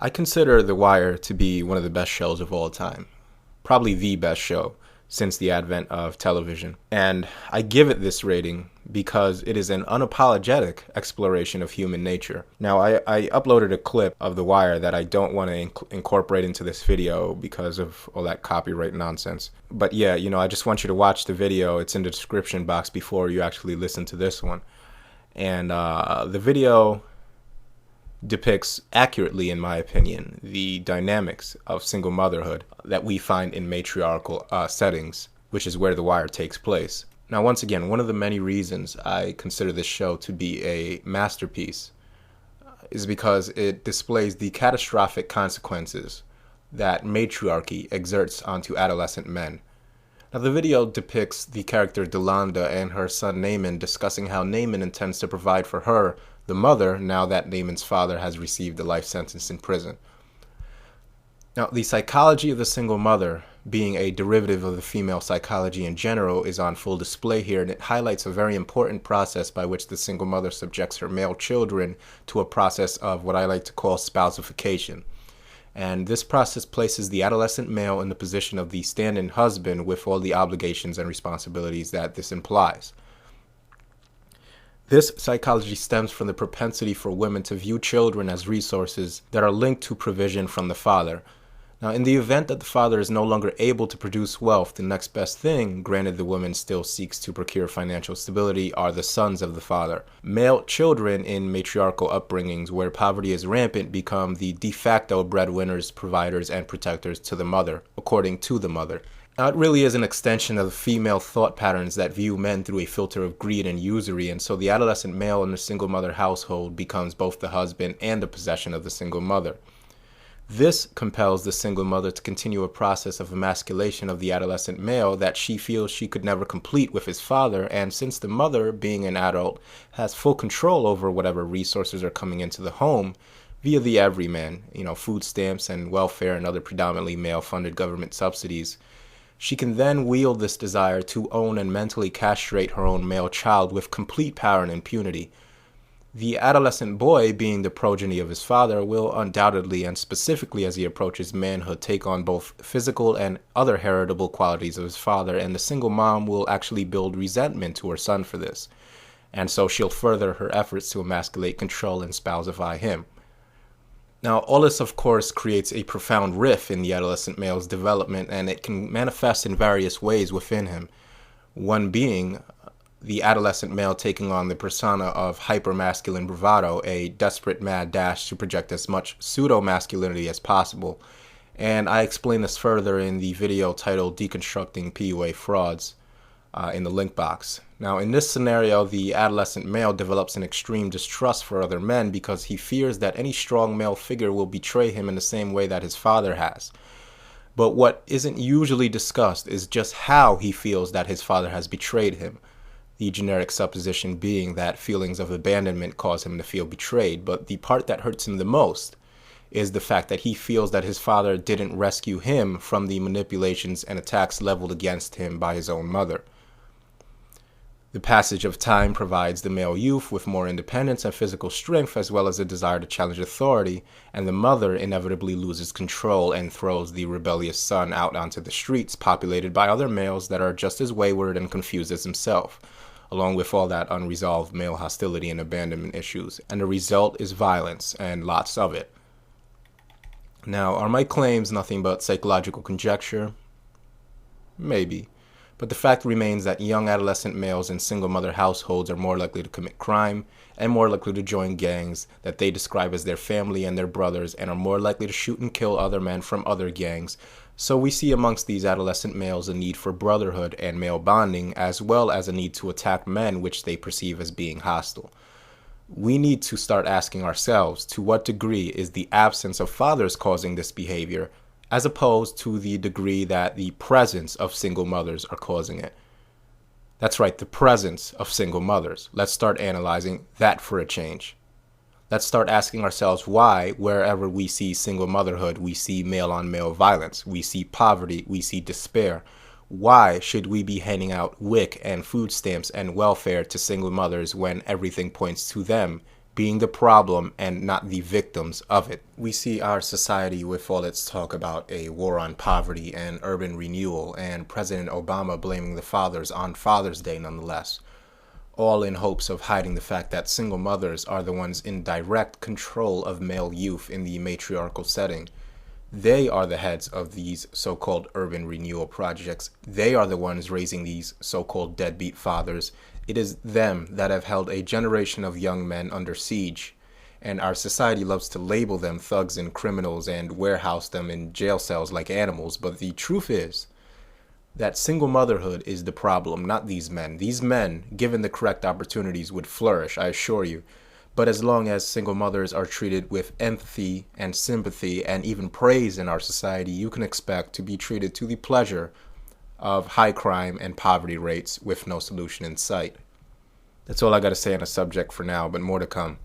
I consider The Wire to be one of the best shows of all time. Probably the best show since the advent of television. And I give it this rating because it is an unapologetic exploration of human nature. Now, I uploaded a clip of The Wire that I don't want to incorporate into this video because of all that copyright nonsense. But yeah, I just want you to watch the video. It's in the description box before you actually listen to this one. And the video depicts accurately, in my opinion, the dynamics of single motherhood that we find in matriarchal settings, which is where The Wire takes place. Now, once again, one of the many reasons I consider this show to be a masterpiece is because it displays the catastrophic consequences that matriarchy exerts onto adolescent men. Now, the video depicts the character Delanda and her son Naaman discussing how Naaman intends to provide for her, the mother, now that Naaman's father has received a life sentence in prison. Now, the psychology of the single mother, being a derivative of the female psychology in general, is on full display here, and it highlights a very important process by which the single mother subjects her male children to a process of what I like to call spousification. And this process places the adolescent male in the position of the stand-in husband with all the obligations and responsibilities that this implies. This psychology stems from the propensity for women to view children as resources that are linked to provision from the father. Now, in the event that the father is no longer able to produce wealth, the next best thing, granted the woman still seeks to procure financial stability, are the sons of the father. Male children in matriarchal upbringings where poverty is rampant become the de facto breadwinners, providers, and protectors to the mother, according to the mother. Now, it really is an extension of female thought patterns that view men through a filter of greed and usury, and so the adolescent male in the single mother household becomes both the husband and the possession of the single mother. This compels the single mother to continue a process of emasculation of the adolescent male that she feels she could never complete with his father, and since the mother, being an adult, has full control over whatever resources are coming into the home via the everyman, food stamps and welfare and other predominantly male-funded government subsidies, she can then wield this desire to own and mentally castrate her own male child with complete power and impunity. The adolescent boy, being the progeny of his father, will undoubtedly and specifically as he approaches manhood take on both physical and other heritable qualities of his father, and the single mom will actually build resentment to her son for this. And so she'll further her efforts to emasculate, control, and spousify him. Now, all this, of course, creates a profound rift in the adolescent male's development, and it can manifest in various ways within him. One being the adolescent male taking on the persona of hypermasculine bravado, a desperate mad dash to project as much pseudo-masculinity as possible. And I explain this further in the video titled Deconstructing PUA Frauds in the link box. Now, in this scenario, the adolescent male develops an extreme distrust for other men because he fears that any strong male figure will betray him in the same way that his father has. But what isn't usually discussed is just how he feels that his father has betrayed him. The generic supposition being that feelings of abandonment cause him to feel betrayed, but the part that hurts him the most is the fact that he feels that his father didn't rescue him from the manipulations and attacks leveled against him by his own mother. The passage of time provides the male youth with more independence and physical strength, as well as a desire to challenge authority, and the mother inevitably loses control and throws the rebellious son out onto the streets populated by other males that are just as wayward and confused as himself, along with all that unresolved male hostility and abandonment issues, and the result is violence, and lots of it. Now, are my claims nothing but psychological conjecture? Maybe. But the fact remains that young adolescent males in single mother households are more likely to commit crime and more likely to join gangs that they describe as their family and their brothers, and are more likely to shoot and kill other men from other gangs. So we see amongst these adolescent males a need for brotherhood and male bonding, as well as a need to attack men which they perceive as being hostile. We need to start asking ourselves, to what degree is the absence of fathers causing this behavior, as opposed to the degree that the presence of single mothers are causing it. That's right, the presence of single mothers. Let's start analyzing that for a change. Let's start asking ourselves why, wherever we see single motherhood, we see male-on-male violence, we see poverty, we see despair. Why should we be handing out WIC and food stamps and welfare to single mothers when everything points to them being the problem and not the victims of it. We see our society, with all its talk about a war on poverty and urban renewal, and President Obama blaming the fathers on Father's Day nonetheless, all in hopes of hiding the fact that single mothers are the ones in direct control of male youth in the matriarchal setting. They are the heads of these so-called urban renewal projects. They are the ones raising these so-called deadbeat fathers. It is them that have held a generation of young men under siege. And our society loves to label them thugs and criminals and warehouse them in jail cells like animals. But the truth is that single motherhood is the problem, not these men. These men, given the correct opportunities, would flourish, I assure you. But as long as single mothers are treated with empathy and sympathy and even praise in our society, you can expect to be treated to the pleasure of high crime and poverty rates with no solution in sight. That's all I got to say on the subject for now, but more to come.